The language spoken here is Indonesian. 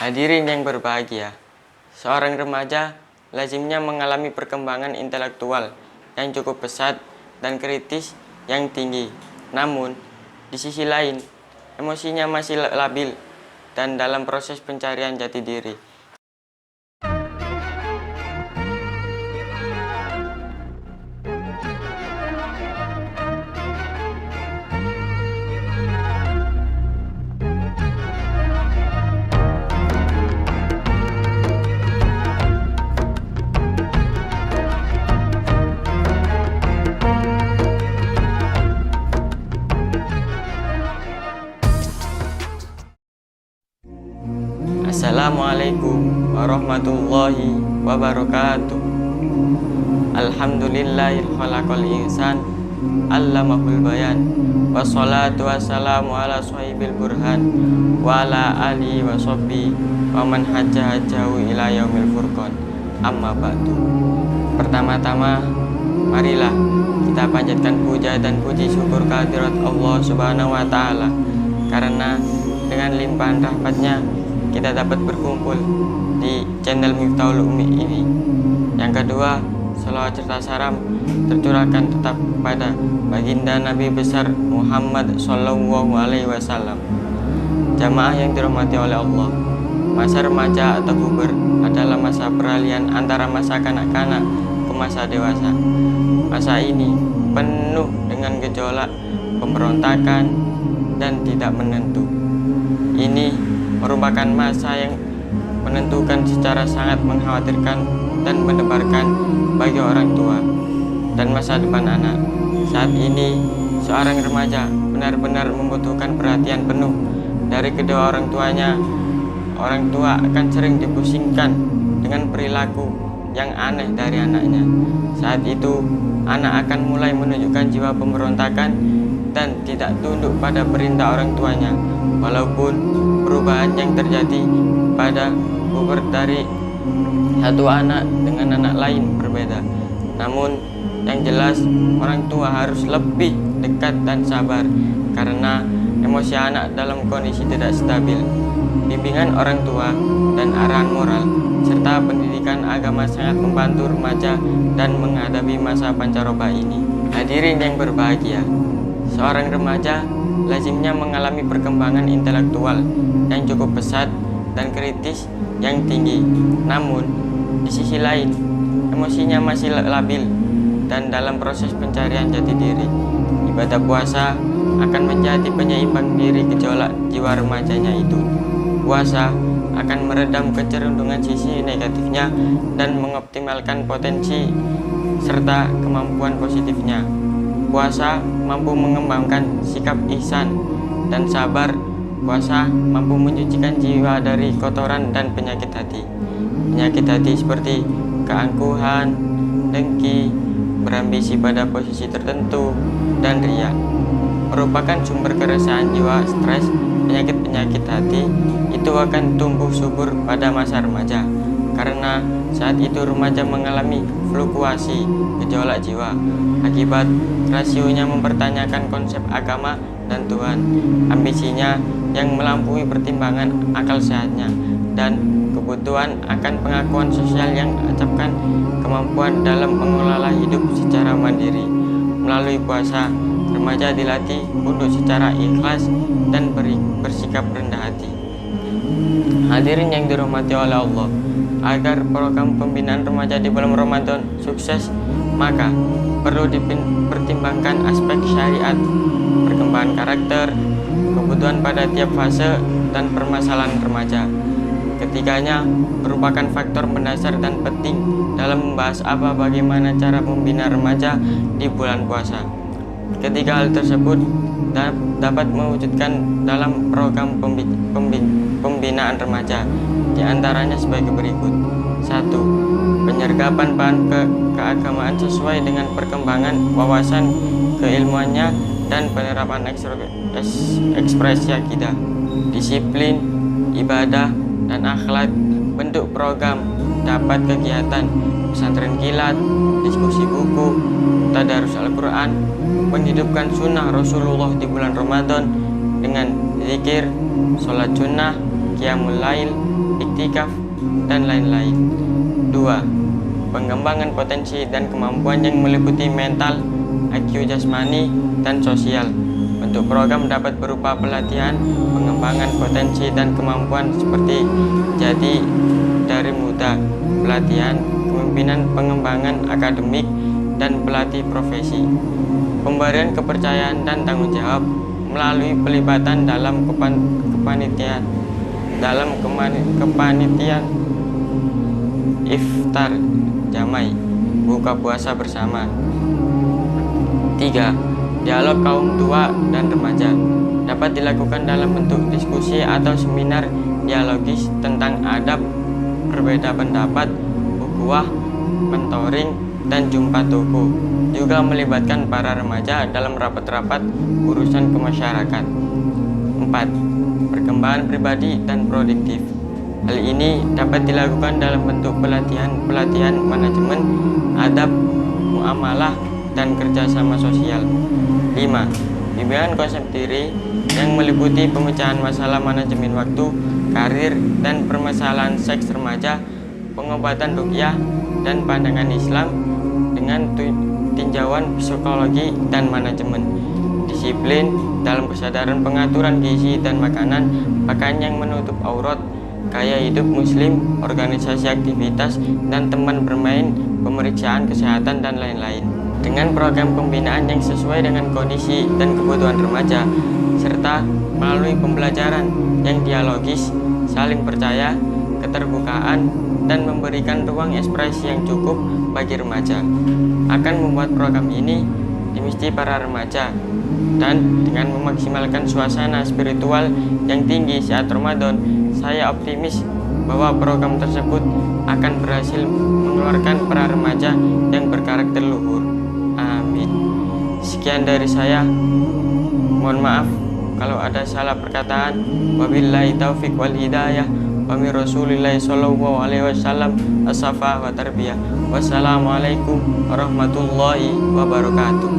Hadirin yang berbahagia, seorang remaja lazimnya mengalami perkembangan intelektual yang cukup pesat dan kritis yang tinggi. Namun, di sisi lain, emosinya masih labil dan dalam proses pencarian jati diri. Assalamualaikum warahmatullahi wabarakatuh. Alhamdulillahil khalaqal insan allamahul bayan, wassalatu wassalamu ala sahibil burhan wa ala alihi wa sahbihi wa man hajjahu ila yaumil furqan. Amma ba'du. Pertama-tama, marilah kita panjatkan puja dan puji syukur kehadirat Allah Subhanahu wa taala, karena dengan limpahan rahmatnya kita dapat berkumpul di channel Miftahul Ummi ini. Yang kedua, salawat serta salam tercurahkan tetap pada baginda Nabi besar Muhammad Sallallahu Alaihi Wasallam. Jamaah yang dirahmati oleh Allah, masa remaja atau puber adalah masa peralihan antara masa kanak-kanak ke masa dewasa. Masa ini penuh dengan gejolak, pemberontakan, dan tidak menentu. Ini merupakan masa yang menentukan secara sangat mengkhawatirkan dan mendebarkan bagi orang tua dan masa depan anak. Saat ini, seorang remaja benar-benar membutuhkan perhatian penuh dari kedua orang tuanya. Orang tua akan sering dipusingkan dengan perilaku yang aneh dari anaknya. Saat itu, anak akan mulai menunjukkan jiwa pemberontakan dan tidak tunduk pada perintah orang tuanya. Walaupun perubahan yang terjadi pada puber dari satu anak dengan anak lain berbeda, namun yang jelas orang tua harus lebih dekat dan sabar karena emosi anak dalam kondisi tidak stabil. Bimbingan orang tua dan arahan moral serta pendidikan agama sangat membantu remaja dan menghadapi masa pancaroba ini. Hadirin yang berbahagia, seorang remaja lazimnya mengalami perkembangan intelektual yang cukup pesat dan kritis yang tinggi. Namun, di sisi lain, emosinya masih labil dan dalam proses pencarian jati diri. Ibadah puasa akan menjadi penyeimbang diri gejolak jiwa remajanya itu. Puasa akan meredam kecerundungan sisi negatifnya dan mengoptimalkan potensi serta kemampuan positifnya. Puasa mampu mengembangkan sikap ihsan dan sabar. Puasa mampu mencucikan jiwa dari kotoran dan penyakit hati. Penyakit hati seperti keangkuhan, dengki, berambisi pada posisi tertentu, dan riya merupakan sumber keresahan jiwa. Stres, penyakit-penyakit hati itu akan tumbuh subur pada masa remaja, karena saat itu remaja mengalami fluktuasi gejolak jiwa akibat rasionya mempertanyakan konsep agama dan Tuhan, ambisinya yang melampaui pertimbangan akal sehatnya, dan kebutuhan akan pengakuan sosial yang acapkan kemampuan dalam mengelola hidup secara mandiri. Melalui puasa, remaja dilatih untuk secara ikhlas dan bersikap rendah hati. Hadirin yang dirahmati oleh Allah, agar program pembinaan remaja di bulan Ramadan sukses, maka perlu dipertimbangkan aspek syariat, perkembangan karakter, kebutuhan pada tiap fase, dan permasalahan remaja. Ketiganya merupakan faktor mendasar dan penting dalam membahas bagaimana cara membina remaja di bulan puasa. Ketiga hal tersebut dapat mewujudkan dalam program pembinaan remaja, di antaranya sebagai berikut. 1. Penyergapan bahan keagamaan sesuai dengan perkembangan wawasan keilmuannya dan penerapan ekspresi akidah, disiplin, ibadah, dan akhlak. Bentuk program dapat kegiatan pesantren kilat, diskusi buku, tadarus Al-Quran, menghidupkan sunnah Rasulullah di bulan Ramadan dengan zikir, sholat sunnah, qiyamul lail, iktikaf, dan lain-lain. 2. Pengembangan potensi dan kemampuan yang meliputi mental, IQ jasmani, dan sosial. Bentuk program dapat berupa pelatihan, pengembangan potensi dan kemampuan seperti jadi dari muda, pelatihan, kepemimpinan, pengembangan akademik, dan pelatih profesi. Pemberian kepercayaan dan tanggung jawab melalui pelibatan dalam kepanitiaan iftar, jamai, buka puasa bersama. 3. Dialog kaum tua dan remaja dapat dilakukan dalam bentuk diskusi atau seminar dialogis tentang adab, berbeda pendapat, ukhuwah, mentoring, dan jumpa toko. Juga melibatkan para remaja dalam rapat-rapat urusan kemasyarakatan. 4. Perkembangan pribadi dan produktif. Hal ini dapat dilakukan dalam bentuk pelatihan manajemen, adab, muamalah, dan kerjasama sosial. 5. Bimbingan konsep diri yang meliputi pemecahan masalah manajemen waktu, karir, dan permasalahan seks remaja, pengobatan ruqyah, dan pandangan Islam dengan tinjauan psikologi dan manajemen. Disiplin dalam kesadaran pengaturan gizi dan makanan, pakaian yang menutup aurat, gaya hidup muslim, organisasi aktivitas, dan teman bermain, pemeriksaan kesehatan, dan lain-lain. Dengan program pembinaan yang sesuai dengan kondisi dan kebutuhan remaja, serta melalui pembelajaran yang dialogis, saling percaya, keterbukaan, dan memberikan ruang ekspresi yang cukup bagi remaja, akan membuat program ini dimesti para remaja. Dan dengan memaksimalkan suasana spiritual yang tinggi saat Ramadan, saya optimis bahwa program tersebut akan berhasil mengeluarkan para remaja yang berkarakter luhur. Amin. Sekian dari saya. Mohon maaf kalau ada salah perkataan. Wabillahi taufiq wal hidayah. Wa min Rasulillahi sallallahu alaihi wasallam as-safa wa tarbiyah. Wassalamualaikum warahmatullahi wabarakatuh.